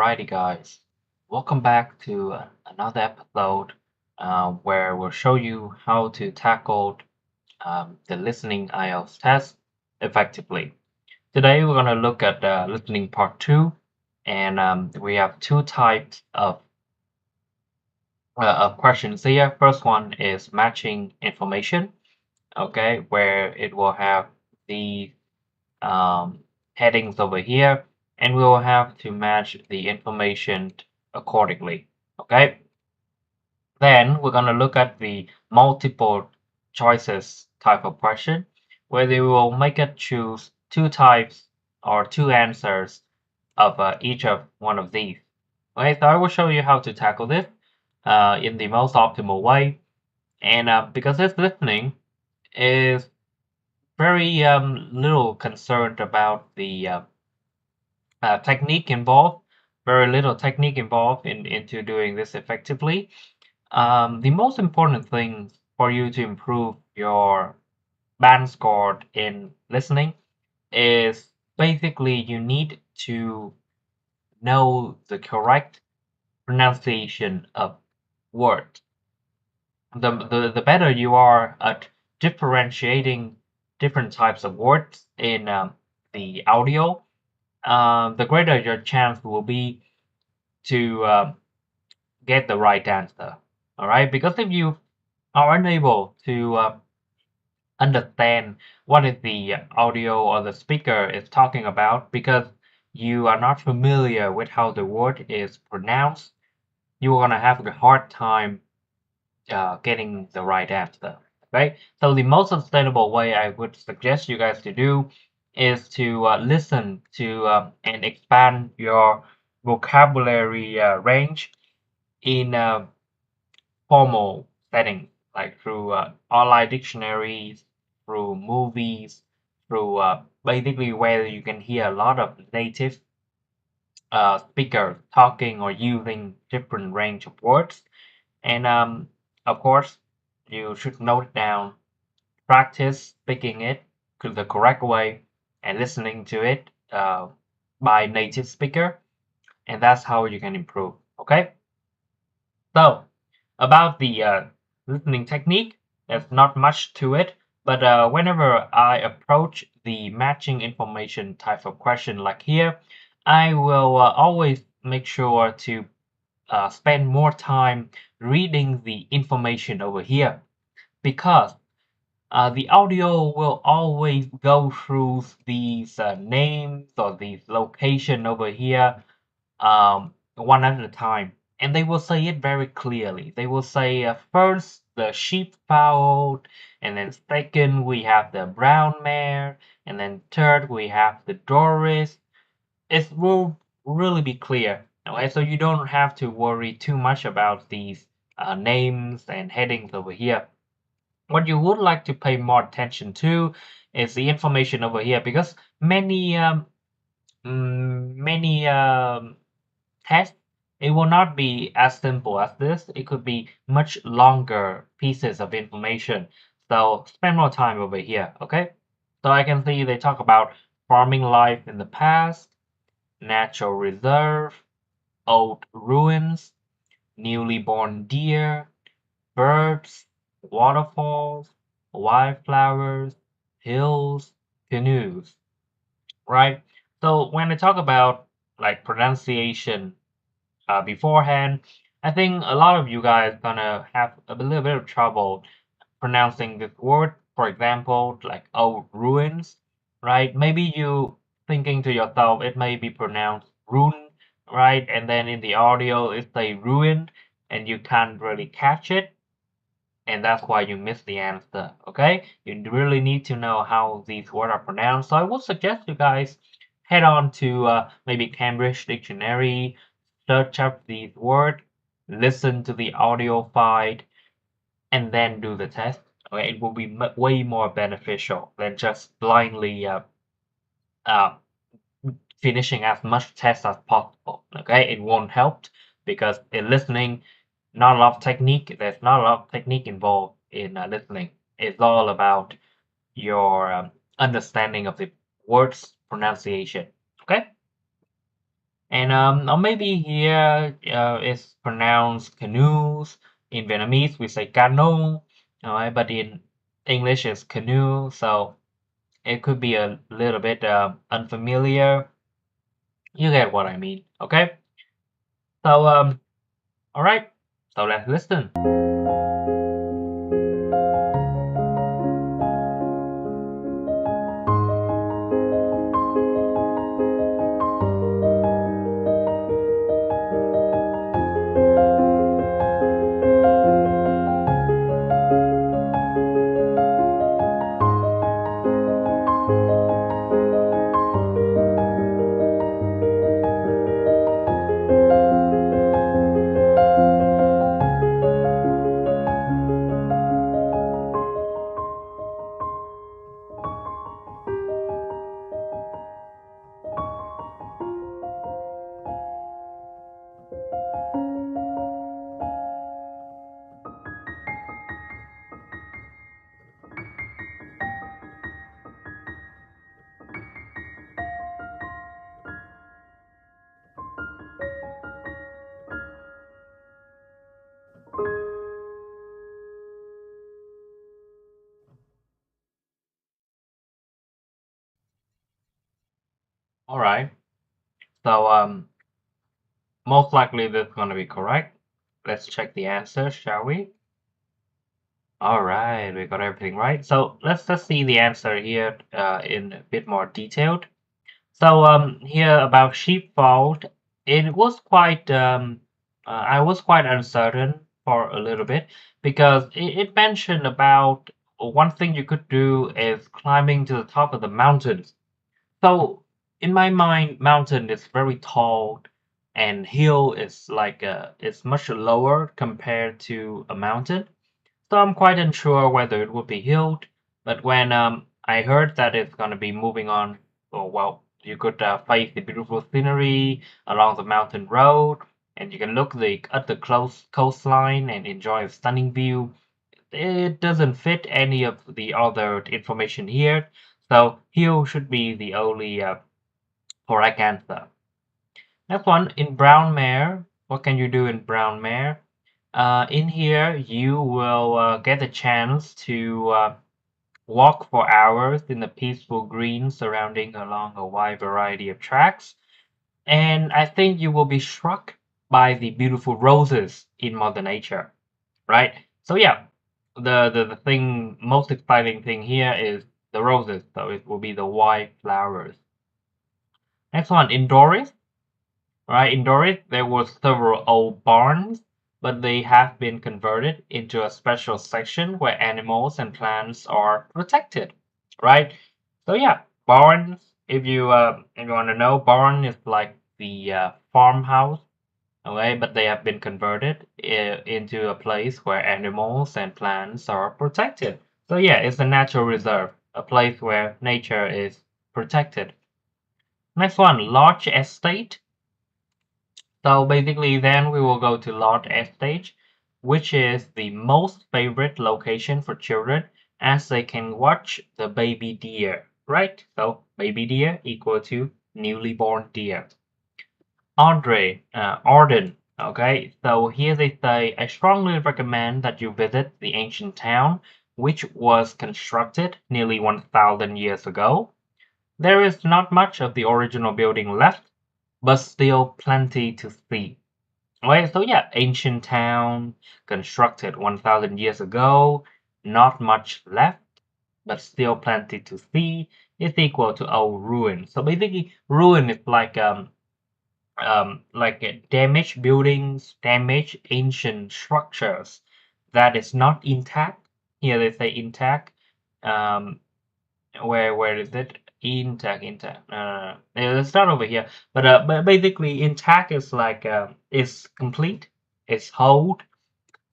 Alrighty, guys, welcome back to another episode where we'll show you how to tackle the listening IELTS test effectively. Today, we're going to look at listening part two, and we have two types of questions here. First one is matching information, okay, where it will have the um, headings over here, and we will have to match the information accordingly. Okay, then we're going to look at the multiple choices type of question, where they will make it choose two types or two answers of each of one of these. Okay, so I will show you how to tackle this in the most optimal way. And because this listening is very little concerned about the technique involved, very little technique involved into doing this effectively. The most important thing for you to improve your band score in listening is basically you need to know the correct pronunciation of words. The better you are at differentiating different types of words in the audio, the greater your chance will be to get the right answer. All right, because if you are unable to understand what is the audio or the speaker is talking about because you are not familiar with how the word is pronounced, you're gonna have a hard time getting the right answer. Okay, so the most sustainable way I would suggest you guys to do is to listen to and expand your vocabulary range in formal settings, like through online dictionaries, through movies, through basically where you can hear a lot of native speakers talking or using different range of words. And of course, you should note down, practice speaking it the correct way and listening to it by native speaker, and that's how you can improve. Okay, so about the listening technique, there's not much to it, but whenever I approach the matching information type of question like here, I will always make sure to spend more time reading the information over here because the audio will always go through these names or these location over here one at a time, and they will say it very clearly. They will say first the sheep followed, and then second we have the brown mare, and then third we have the Doris. It will really be clear. Okay, so you don't have to worry too much about these names and headings over here. What you would like to pay more attention to is the information over here because many tests, it will not be as simple as this. It could be much longer pieces of information. So spend more time over here, okay? So I can see they talk about farming life in the past, natural reserve, old ruins, newly born deer, birds, waterfalls, wildflowers, hills, canoes, right? So when I talk about like pronunciation beforehand, I think a lot of you guys gonna have a little bit of trouble pronouncing this word. For example, like old ruins, right? Maybe you thinking to yourself it may be pronounced ruin, right? And then in the audio it's a ruin, and you can't really catch it, and that's why you miss the answer. Okay, you really need to know how these words are pronounced. So I would suggest you guys head on to maybe Cambridge Dictionary, search up these words, listen to the audio file, and then do the test. Okay, it will be way more beneficial than just blindly uh, finishing as much test as possible. Okay, it won't help because in listening, not a lot of technique. There's not a lot of technique involved in listening. It's all about your understanding of the words pronunciation. Okay. And or maybe here it's pronounced canoes. In Vietnamese we say cano, all right, but in English it's canoe, so it could be a little bit unfamiliar. You get what I mean, okay? So all right, so let's listen. All right, so most likely this is going to be correct. Let's check the answer, shall we? All right, we got everything right. So let's see the answer here in a bit more detailed. So here about sheepfold, it was quite I was quite uncertain for a little bit because it mentioned about one thing you could do is climbing to the top of the mountains. So in my mind, mountain is very tall and hill is like it's much lower compared to a mountain. So I'm quite unsure whether it would be healed, but when I heard that it's going to be moving on, oh, well, you could face the beautiful scenery along the mountain road, and you can look at the close coastline and enjoy a stunning view. It doesn't fit any of the other information here, so hill should be the only correct answer. Next one, in brown mare, what can you do in brown mare? In here, you will get a chance to walk for hours in the peaceful green surrounding along a wide variety of tracks. And I think you will be struck by the beautiful roses in Mother Nature, right? So yeah, the thing, most exciting thing here is the roses. So it will be the white flowers. Next one, indoors. Right, in Dorit, there were several old barns, but they have been converted into a special section where animals and plants are protected. Right? So yeah, barns. If you want to know, barn is like the farmhouse, okay? But they have been converted into a place where animals and plants are protected. So yeah, it's a natural reserve, a place where nature is protected. Next one, large estate. So basically then we will go to Lord Estate, which is the most favorite location for children as they can watch the baby deer, right? So baby deer equal to newly born deer. Arden, okay? So here they say, I strongly recommend that you visit the ancient town, which was constructed nearly 1,000 years ago. There is not much of the original building left, but still plenty to see. Right, so yeah, ancient town constructed 1,000 years ago, not much left, but still plenty to see. Is equal to old ruin. So basically, ruin is like damaged buildings, damaged ancient structures that is not intact. Here they say intact. Um, where is it? Intact. It's not over here. But basically, intact is like it's complete, it's whole.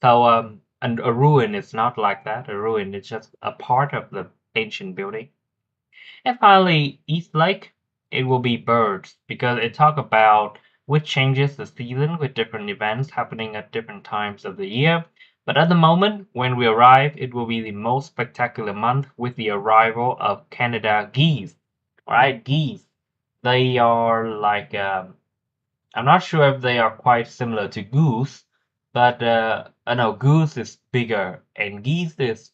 So and a ruin is not like that. A ruin is just a part of the ancient building. And finally, East Lake, it will be birds because it talk about which changes the season with different events happening at different times of the year. But at the moment, when we arrive, it will be the most spectacular month with the arrival of Canada geese. Right, geese. They are like I'm not sure if they are quite similar to goose, but no, goose is bigger and geese is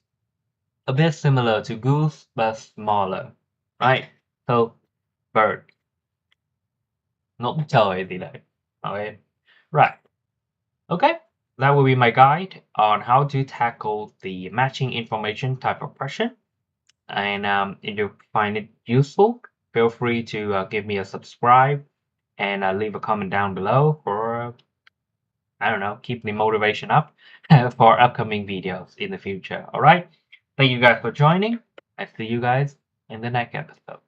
a bit similar to goose but smaller, right? So bird, ngỗng trời gì đấy. Okay, right. Okay, that will be my guide on how to tackle the matching information type of question. And if you find it useful, feel free to give me a subscribe and leave a comment down below for, I don't know, keep the motivation up for upcoming videos in the future. All right. Thank you guys for joining. I see you guys in the next episode.